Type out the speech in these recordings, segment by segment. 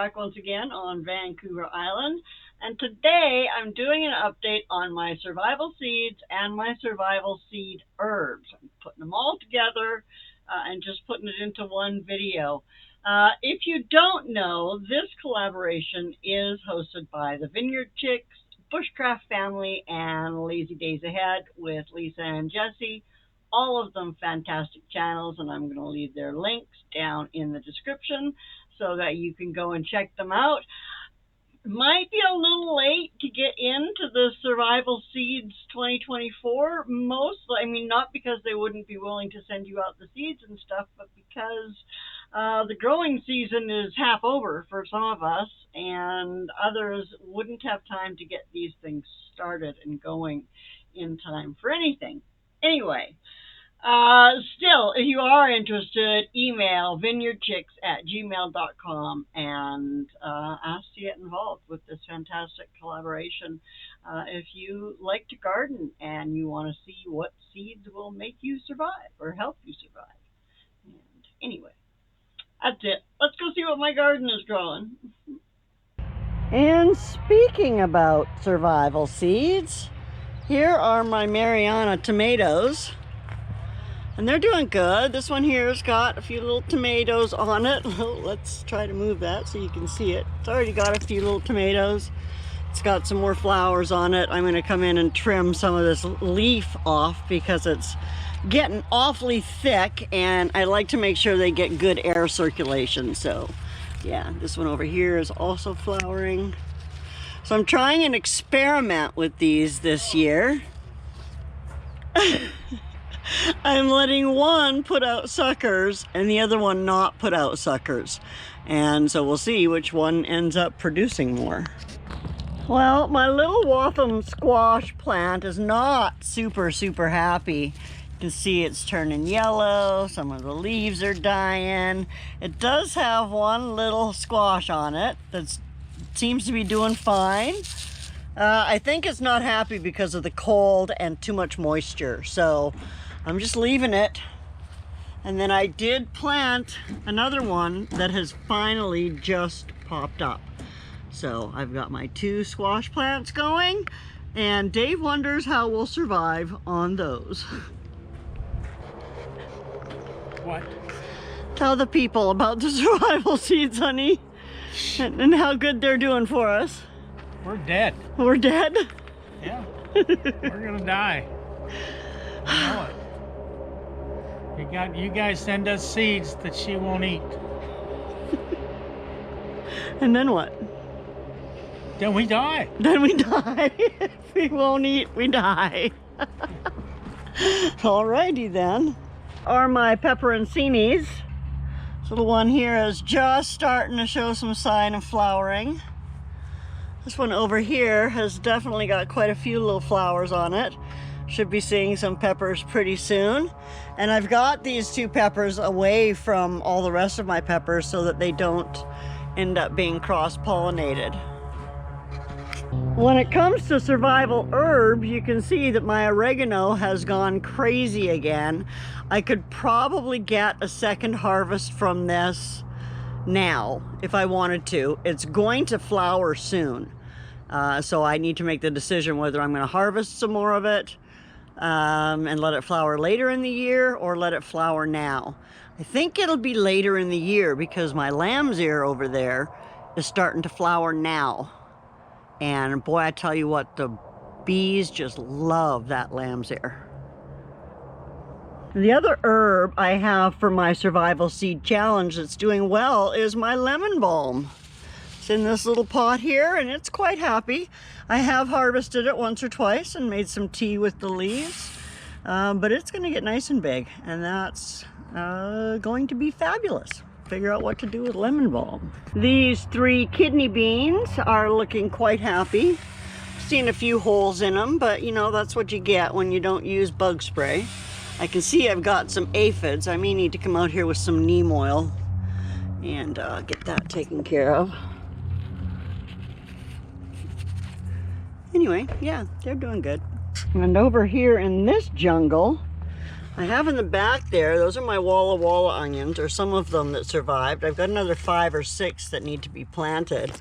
back once again on Vancouver Island, and today I'm doing an update on my survival seeds and my survival seed herbs. I'm putting them all together and just putting it into one video. If you don't know, this collaboration is hosted by the Vineyard Chicks, Bushcraft Family, and Lazy Days Ahead with Lisa and Jesse. All of them fantastic channels, and I'm going to leave their links down in the description so that you can go and check them out. Might be a little late to get into the Survival Seeds 2024. Not because they wouldn't be willing to send you out the seeds and stuff, but because the growing season is half over for some of us, and others wouldn't have time to get these things started and going in time for anything. Anyway, still, if you are interested, email vineyardchicks@gmail.com and ask to get involved with this fantastic collaboration. If you like to garden and you want to see what seeds will make you survive or help you survive. And anyway, that's it. Let's go see what my garden is growing. And speaking about survival seeds, here are my Mariana tomatoes. And they're doing good. This one here's got a few little tomatoes on it. Let's try to move that so you can see it. It's already got a few little tomatoes. It's got some more flowers on it. I'm gonna come in and trim some of this leaf off because it's getting awfully thick, and I like to make sure they get good air circulation. So yeah, this one over here is also flowering. So I'm trying an experiment with these this year. I'm letting one put out suckers and the other one not put out suckers. And so we'll see which one ends up producing more. Well, my little Watham squash plant is not super happy. You can see it's turning yellow. Some of the leaves are dying. It does have one little squash on it that seems to be doing fine. I think it's not happy because of the cold and too much moisture. So I'm just leaving it. And then I did plant another one that has finally just popped up. So I've got my 2 squash plants going, and Dave wonders how we'll survive on those. What? Tell the people about the survival seeds, honey, and how good they're doing for us. We're dead. We're dead? Yeah. We're gonna die. I know it. You guys send us seeds that she won't eat. And then what? Then we die. Then we die. If we won't eat, we die. Alrighty then. Are my pepperoncinis. This little one here is just starting to show some sign of flowering. This one over here has definitely got quite a few little flowers on it. Should be seeing some peppers pretty soon. And I've got these 2 peppers away from all the rest of my peppers so that they don't end up being cross-pollinated. When it comes to survival herbs, you can see that my oregano has gone crazy again. I could probably get a second harvest from this now if I wanted to. It's going to flower soon. So I need to make the decision whether I'm going to harvest some more of it and let it flower later in the year or let it flower now. I think it'll be later in the year because my lamb's ear over there is starting to flower now. And boy, I tell you what, the bees just love that lamb's ear. The other herb I have for my survival seed challenge that's doing well is my lemon balm. It's in this little pot here and it's quite happy. I have harvested it once or twice and made some tea with the leaves, but it's gonna get nice and big, and that's going to be fabulous. Figure out what to do with lemon balm. These 3 kidney beans are looking quite happy. Seen a few holes in them, but you know, that's what you get when you don't use bug spray. I can see I've got some aphids. I may need to come out here with some neem oil and get that taken care of. Anyway, yeah, they're doing good. And over here in this jungle, I have in the back there, those are my Walla Walla onions, or some of them that survived. I've got another 5 or 6 that need to be planted.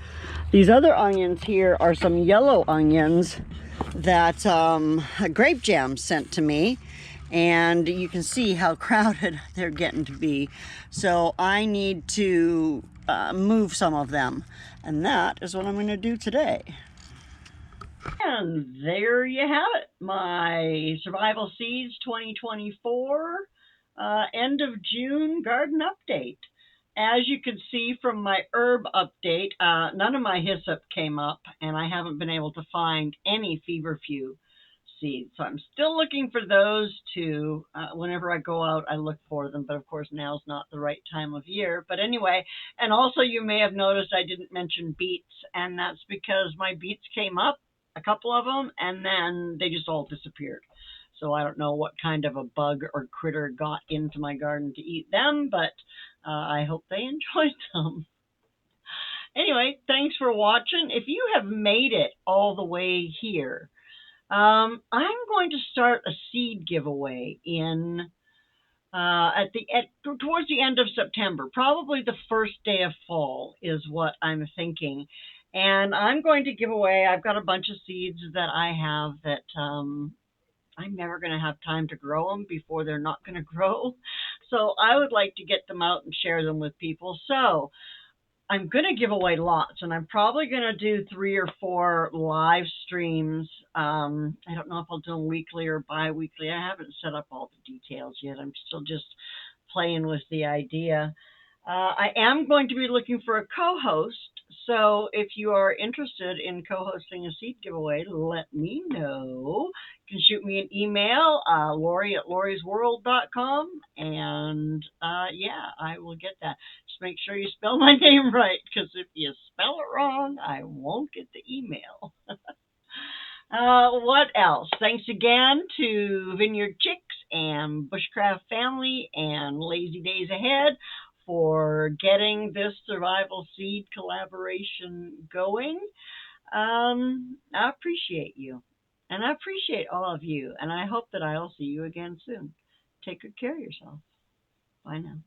These other onions here are some yellow onions that Grape Jam sent to me. And you can see how crowded they're getting to be. So I need to move some of them. And that is what I'm going to do today. And there you have it, my Survival Seeds 2024 end of June garden update. As you can see from my herb update, none of my hyssop came up, and I haven't been able to find any feverfew seeds. So I'm still looking for those too. Whenever I go out, I look for them, but of course now's not the right time of year. But anyway, and also you may have noticed I didn't mention beets, and that's because my beets came up, a couple of them, and then they just all disappeared. So I don't know what kind of a bug or critter got into my garden to eat them, but I hope they enjoyed them. Anyway, thanks for watching. If you have made it all the way here, I'm going to start a seed giveaway in towards the end of September, probably the first day of fall is what I'm thinking. And I'm going to give away, I've got a bunch of seeds that I have that I'm never going to have time to grow them before they're not going to grow. So I would like to get them out and share them with people. So I'm going to give away lots, and I'm probably going to do 3 or 4 live streams. I don't know if I'll do them weekly or bi-weekly. I haven't set up all the details yet. I'm still just playing with the idea. I am going to be looking for a co-host, so if you are interested in co-hosting a seed giveaway, let me know. You can shoot me an email, Lorrie@lorriesworld.com, and yeah, I will get that. Just make sure you spell my name right, because if you spell it wrong, I won't get the email. What else? Thanks again to Vineyard Chicks and Bushcraft Family and Lazy Days Ahead for getting this survival seed collaboration going. I appreciate you, and I appreciate all of you, and I hope that I'll see you again soon. Take good care of yourself. Bye now.